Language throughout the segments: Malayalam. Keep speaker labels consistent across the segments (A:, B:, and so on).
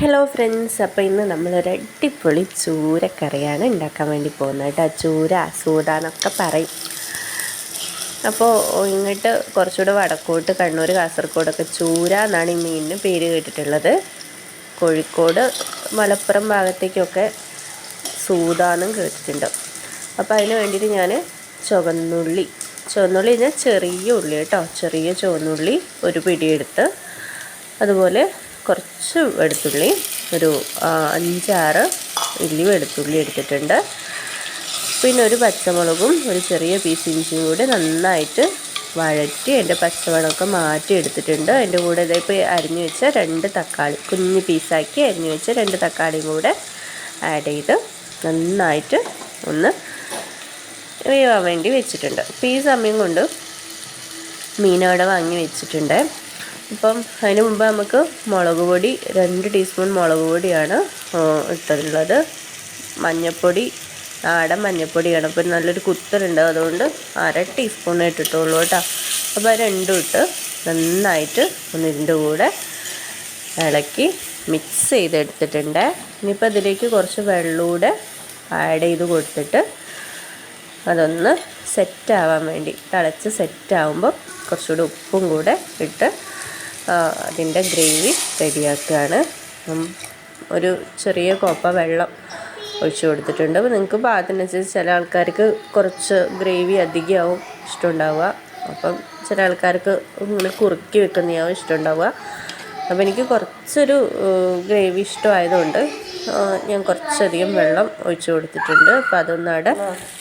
A: ഹലോ ഫ്രണ്ട്സ്, അപ്പോൾ ഇന്ന് നമ്മളൊരു അടിപൊളി ചൂരക്കറിയാണ് ഉണ്ടാക്കാൻ വേണ്ടി പോകുന്നത് കേട്ടോ. ചൂര, സൂത എന്നൊക്കെ പറയും. അപ്പോൾ ഇങ്ങോട്ട് കുറച്ചുകൂടെ വടക്കോട്ട് കണ്ണൂർ, കാസർഗോഡൊക്കെ ചൂര എന്നാണ് ഈ മീനിന് പേര് കേട്ടിട്ടുള്ളത്. കോഴിക്കോട്, മലപ്പുറം ഭാഗത്തേക്കൊക്കെ സൂത എന്നും കേട്ടിട്ടുണ്ട്. അപ്പോൾ അതിന് വേണ്ടിയിട്ട് ഞാൻ ചുവന്നുള്ളി കഴിഞ്ഞാൽ ചെറിയ ഉള്ളി കേട്ടോ, ചെറിയ ചുവന്നുള്ളി ഒരു പിടിയെടുത്ത്, അതുപോലെ കുറച്ച് വെളുത്തുള്ളി, ഒരു 5-6 ഇല്ലി വെളുത്തുള്ളി എടുത്തിട്ടുണ്ട്. പിന്നെ ഒരു പച്ചമുളകും ഒരു ചെറിയ പീസ് ഇഞ്ചിയും കൂടി നന്നായിട്ട് വഴറ്റി അതിൻ്റെ പച്ചമുളകൊക്കെ മാറ്റി എടുത്തിട്ടുണ്ട്. അതിൻ്റെ കൂടെ ഇതിപ്പോൾ അരിഞ്ഞു വെച്ച 2 തക്കാളി, കുഞ്ഞ് പീസാക്കി അരിഞ്ഞു വെച്ച 2 തക്കാളിയും കൂടെ ആഡ് ചെയ്ത് നന്നായിട്ട് ഒന്ന് വേവാൻ വേണ്ടി വെച്ചിട്ടുണ്ട്. അപ്പോൾ ഈ സമയം കൊണ്ട് മീനവിടെ വാങ്ങി വെച്ചിട്ടുണ്ട്. അപ്പം അതിന് മുമ്പ് നമുക്ക് മുളക് പൊടി 2 ടീസ്പൂൺ മുളക് പൊടിയാണ് ഇട്ടിട്ടുള്ളത്. മഞ്ഞൾപ്പൊടി, നാടൻ മഞ്ഞൾപ്പൊടിയാണ്. അപ്പം നല്ലൊരു കുത്തലുണ്ട്, അതുകൊണ്ട് 1/2 ടീസ്പൂൺ ഇട്ടിട്ടുള്ളൂ കേട്ടോ. അപ്പോൾ രണ്ടും ഇട്ട് നന്നായിട്ട് ഒന്ന് ഇതിൻ്റെ കൂടെ ഇളക്കി മിക്സ് ചെയ്തെടുത്തിട്ടുണ്ട്. ഇനിയിപ്പോൾ അതിലേക്ക് കുറച്ച് വെള്ളമൂടെ ആഡ് ചെയ്ത് കൊടുത്തിട്ട് അതൊന്ന് സെറ്റാവാൻ വേണ്ടി, തിളച്ച് സെറ്റാവുമ്പോൾ കുറച്ചുകൂടി ഉപ്പും കൂടെ ഇട്ട് അതിൻ്റെ ഗ്രേവി റെഡിയാക്കുകയാണ്. ഒരു ചെറിയ കോപ്പ വെള്ളം ഒഴിച്ച് കൊടുത്തിട്ടുണ്ട്. അപ്പോൾ നിങ്ങൾക്ക് പാകത്തിനനുസരിച്ച് ചില ആൾക്കാർക്ക് കുറച്ച് ഗ്രേവി അധികമാവും ഇഷ്ടമുണ്ടാവുക, അപ്പം ചില ആൾക്കാർക്ക് ഇങ്ങനെ കുറുക്കി വെക്കുന്നതാവും ഇഷ്ടമുണ്ടാവുക. അപ്പോൾ എനിക്ക് കുറച്ചൊരു ഗ്രേവി ഇഷ്ടമായതുകൊണ്ട് ഞാൻ കുറച്ചധികം വെള്ളം ഒഴിച്ച് കൊടുത്തിട്ടുണ്ട്. അപ്പോൾ അതൊന്നും അവിടെ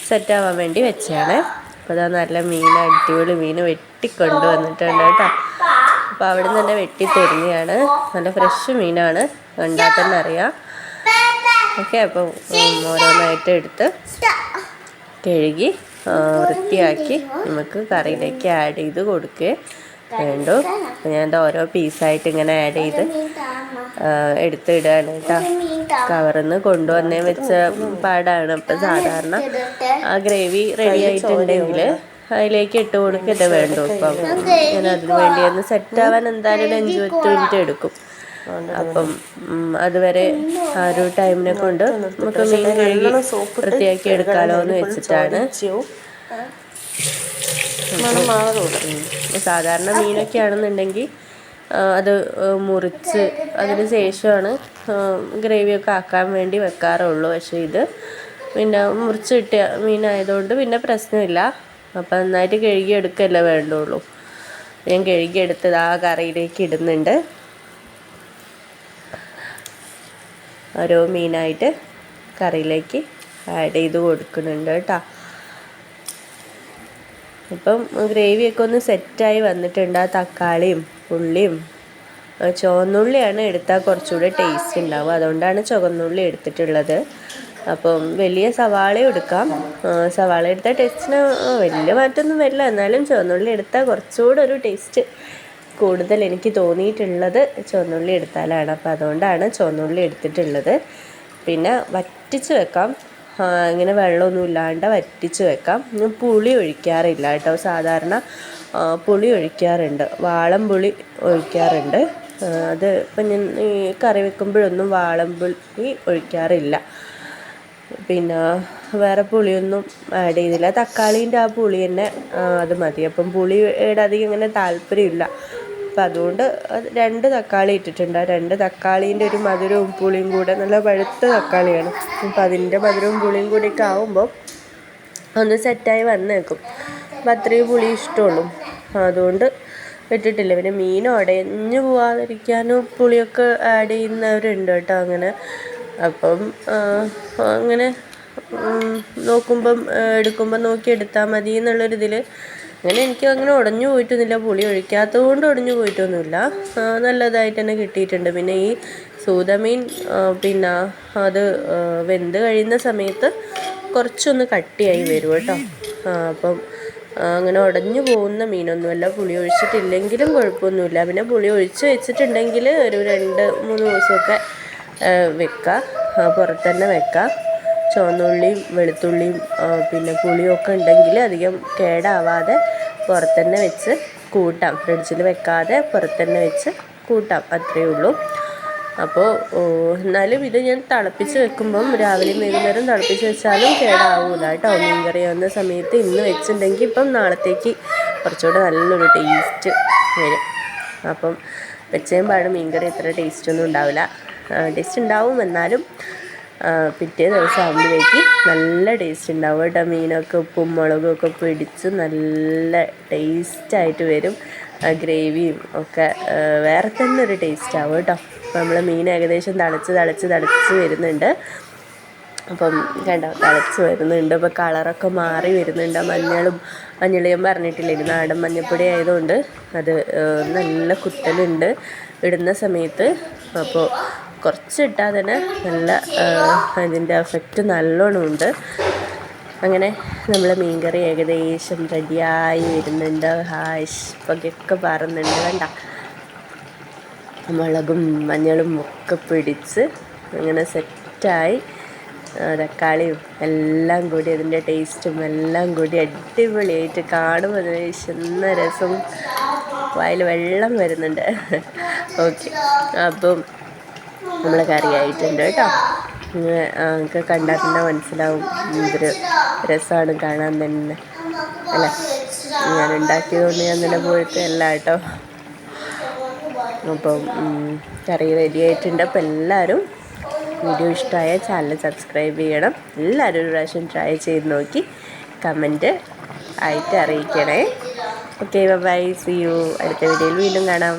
A: സെറ്റാവാൻ വേണ്ടി വെച്ചാണ്. അപ്പോൾ അതാ നല്ല അടിപൊളി മീൻ വെട്ടിക്കൊണ്ട് വന്നിട്ടുണ്ട് കേട്ടോ. അപ്പോൾ അവിടെ നിന്ന് തന്നെ വെട്ടി തരുന്നതാണ്. നല്ല ഫ്രഷ് മീനാണ്, കണ്ടാൽ തന്നെ അറിയാം. ഓക്കെ, അപ്പോൾ ഓരോന്നായിട്ട് എടുത്ത് കഴുകി വൃത്തിയാക്കി നമുക്ക് കറിയിലേക്ക് ആഡ് ചെയ്ത് കൊടുക്കുകയും വേണ്ടു. ഞാൻ ഓരോ പീസായിട്ട് ഇങ്ങനെ ആഡ് ചെയ്ത് എടുത്തിടുകയാണ് കേട്ടോ. കവറിൽ നിന്ന് കൊണ്ടുവന്നേ വെച്ച പാടാണ്. അപ്പം സാധാരണ ആ ഗ്രേവി റെഡി ആയിട്ടുണ്ടെങ്കിൽ അതിലേക്ക് ഇട്ട് കൊടുക്കട്ടെ വേണ്ടു. ഇപ്പം ഞാൻ അതിന് വേണ്ടി ഒന്ന് സെറ്റാവാൻ എന്തായാലും 5-10 മിനിറ്റ് എടുക്കും. അപ്പം അതുവരെ ആ ഒരു ടൈമിനെ കൊണ്ട് നമുക്ക് മീൻ കഴുകി വൃത്തിയാക്കി എടുക്കാമല്ലോ എന്ന് വെച്ചിട്ടാണ്. സാധാരണ മീനൊക്കെ ആണെന്നുണ്ടെങ്കിൽ അത് മുറിച്ച് അതിന് ശേഷമാണ് ഗ്രേവിയൊക്കെ ആക്കാൻ വേണ്ടി വെക്കാറുള്ളൂ. പക്ഷേ ഇത് പിന്നെ മുറിച്ച് കിട്ടിയ മീനായതുകൊണ്ട് പിന്നെ പ്രശ്നമില്ല. അപ്പം നന്നായിട്ട് കഴുകിയെടുക്കല്ലേ വേണ്ടുള്ളൂ. ഞാൻ കഴുകിയെടുത്തത് ആ കറിയിലേക്ക് ഇടുന്നുണ്ട്. ഓരോ മീനായിട്ട് കറിയിലേക്ക് ആഡ് ചെയ്ത് കൊടുക്കുന്നുണ്ട് കേട്ടോ. ഇപ്പം ഗ്രേവിയൊക്കെ ഒന്ന് സെറ്റായി വന്നിട്ടുണ്ട്. ആ തക്കാളിയും ഉള്ളിയും, ചുവന്നുള്ളിയാണ് എടുത്താൽ കുറച്ചുകൂടെ ടേസ്റ്റ് ഉണ്ടാവും, അതുകൊണ്ടാണ് ചുവന്നുള്ളി എടുത്തിട്ടുള്ളത്. അപ്പം വലിയ സവാളയും എടുക്കാം. സവാള എടുത്താൽ ടേസ്റ്റിന് വലിയ മാറ്റമൊന്നും വരില്ല, എന്നാലും ചുവന്നുള്ളി എടുത്താൽ കുറച്ചുകൂടെ ഒരു ടേസ്റ്റ് കൂടുതൽ എനിക്ക് തോന്നിയിട്ടുള്ളത് ചുവന്നുള്ളി എടുത്താലാണ്. അപ്പോൾ അതുകൊണ്ടാണ് ചുവന്നുള്ളി എടുത്തിട്ടുള്ളത്. പിന്നെ വറ്റിച്ച് വെക്കാം, ഇങ്ങനെ വെള്ളമൊന്നും ഇല്ലാണ്ട് വറ്റിച്ച് വെക്കാം. പുളി ഒഴിക്കാറില്ല കേട്ടോ. സാധാരണ പുളി ഒഴിക്കാറുണ്ട്, വാളംപുളി ഒഴിക്കാറുണ്ട്. അത് ഇപ്പം ഞാൻ ഈ കറി വെക്കുമ്പോഴൊന്നും വാളംപുളി ഒഴിക്കാറില്ല. പിന്നെ വേറെ പുളിയൊന്നും ആഡ് ചെയ്തില്ല. തക്കാളീൻ്റെ ആ പുളി തന്നെ അത് മതി. അപ്പം പുളിയുടെ അധികം ഇങ്ങനെ താല്പര്യമില്ല. അപ്പം അതുകൊണ്ട് 2 തക്കാളി ഇട്ടിട്ടുണ്ട്. 2 തക്കാളീൻ്റെ ഒരു മധുരവും പുളിയും കൂടെ, നല്ല പഴുത്ത തക്കാളിയാണ്. അപ്പം അതിൻ്റെ മധുരവും പുളിയും കൂടിയൊക്കെ ആകുമ്പോൾ ഒന്ന് സെറ്റായി വന്നേക്കും. അപ്പം അത്രയും പുളി ഇഷ്ടമുള്ളൂ, അതുകൊണ്ട് ഇട്ടിട്ടില്ല. പിന്നെ മീൻ ഉടഞ്ഞു പോകാതിരിക്കാനും പുളിയൊക്കെ ആഡ് ചെയ്യുന്നവരുണ്ട് കേട്ടോ അങ്ങനെ. അപ്പം അങ്ങനെ നോക്കുമ്പം എടുക്കുമ്പോൾ നോക്കി എടുത്താൽ മതി എന്നുള്ളൊരിതിൽ അങ്ങനെ എനിക്ക് അങ്ങനെ ഉടഞ്ഞു പോയിട്ടൊന്നുമില്ല. പുളി ഒഴിക്കാത്തത് കൊണ്ട് ഉടഞ്ഞു പോയിട്ടൊന്നുമില്ല, നല്ലതായിട്ട് തന്നെ കിട്ടിയിട്ടുണ്ട്. പിന്നെ ഈ സൂതമീൻ പിന്നെ അത് വെന്ത് കഴിയുന്ന സമയത്ത് കുറച്ചൊന്ന് കട്ടിയായി വരും കേട്ടോ. അപ്പം അങ്ങനെ ഉടഞ്ഞു പോകുന്ന മീനൊന്നുമല്ല. പുളി ഒഴിച്ചിട്ടില്ലെങ്കിലും കുഴപ്പമൊന്നുമില്ല. പിന്നെ പുളി ഒഴിച്ച് വെച്ചിട്ടുണ്ടെങ്കിൽ ഒരു 2-3 ദിവസമൊക്കെ വെക്കുക, പുറത്ത് തന്നെ വെക്കുക. ചുവന്നുള്ളിയും വെളുത്തുള്ളിയും പിന്നെ പുളിയൊക്കെ ഉണ്ടെങ്കിൽ അധികം കേടാവാതെ പുറത്ത് തന്നെ വെച്ച് കൂട്ടാം. ഫ്രിഡ്ജിൽ വെക്കാതെ പുറത്ത് തന്നെ വെച്ച് കൂട്ടാം, അത്രയേ ഉള്ളൂ. അപ്പോൾ എന്നാലും ഇത് ഞാൻ തിളപ്പിച്ച് വെക്കുമ്പം രാവിലെയും വൈകുന്നേരം തിളപ്പിച്ച് വെച്ചാലും കേടാവൂല കേട്ടോ. മീൻ കറി ആവുന്ന സമയത്ത് ഇന്ന് വെച്ചിട്ടുണ്ടെങ്കിൽ ഇപ്പം നാളത്തേക്ക് കുറച്ചുകൂടെ നല്ലൊരു ടേസ്റ്റ് വരും. അപ്പം വെച്ചേം പാട് മീൻ കറി അത്ര ടേസ്റ്റൊന്നും ഉണ്ടാവില്ല. ടേസ്റ്റ് ഉണ്ടാവും, എന്നാലും പിറ്റേ ദിവസം ആകുമ്പോഴേക്ക് നല്ല ടേസ്റ്റ് ഉണ്ടാവും കേട്ടോ. മീനൊക്കെ ഉപ്പും മുളകും ഒക്കെ പിടിച്ച് നല്ല ടേസ്റ്റായിട്ട് വരും. ഗ്രേവിയും ഒക്കെ വേറെ തന്നെ ഒരു ടേസ്റ്റ് ആവും കേട്ടോ. അപ്പോൾ നമ്മൾ മീൻ ഏകദേശം തിളച്ച് വരുന്നുണ്ട്. അപ്പം കണ്ടോ, തിളച്ച് വരുന്നുണ്ട്. ഇപ്പോൾ കളറൊക്കെ മാറി വരുന്നുണ്ട്. മഞ്ഞൾ ഞാൻ പറഞ്ഞിട്ടില്ലേ, നാടൻ മഞ്ഞൾപ്പൊടി ആയതുകൊണ്ട് അത് നല്ല കുത്തലുണ്ട് ഇടുന്ന സമയത്ത്. അപ്പോൾ കുറച്ചിട്ടാൽ തന്നെ നല്ല അതിൻ്റെ എഫക്റ്റ് നല്ലോണം ഉണ്ട്. അങ്ങനെ നമ്മൾ മീൻകറി ഏകദേശം റെഡിയായി വരുന്നുണ്ട്. പൊകയൊക്കെ പാറുന്നുണ്ട്. വേണ്ട, മുളകും മഞ്ഞളും ഒക്കെ പിടിച്ച് അങ്ങനെ സെറ്റായി. തക്കാളിയും എല്ലാം കൂടി അതിൻ്റെ ടേസ്റ്റും എല്ലാം കൂടി അടിപൊളിയായിട്ട് കാണുമ്പോൾ വിശന്ന രസം വായിൽ വെള്ളം വരുന്നുണ്ട്. ഓക്കെ, അപ്പം നമ്മൾ കറിയായിട്ടുണ്ട് കേട്ടോ. നിങ്ങൾക്ക് കണ്ടാൽ തന്നെ മനസ്സിലാവും എന്തൊരു രസമാണ് കാണാൻ തന്നെ അല്ല. ഞാൻ ഉണ്ടാക്കിയതുകൊണ്ട് ഞാൻ തന്നെ പോയിട്ട് അല്ല കേട്ടോ. അപ്പം കറി റെഡി ആയിട്ടുണ്ട്. അപ്പം എല്ലാവരും വീഡിയോ ഇഷ്ടമായ ചാനൽ സബ്സ്ക്രൈബ് ചെയ്യണം. എല്ലാവരും ഒരു പ്രാവശ്യം ട്രൈ ചെയ്ത് നോക്കി കമൻറ്റ് ആയിട്ട് അറിയിക്കണേ. Okay, bye, see you. അടുത്ത വീഡിയോയിൽ വീണ്ടും കാണാം.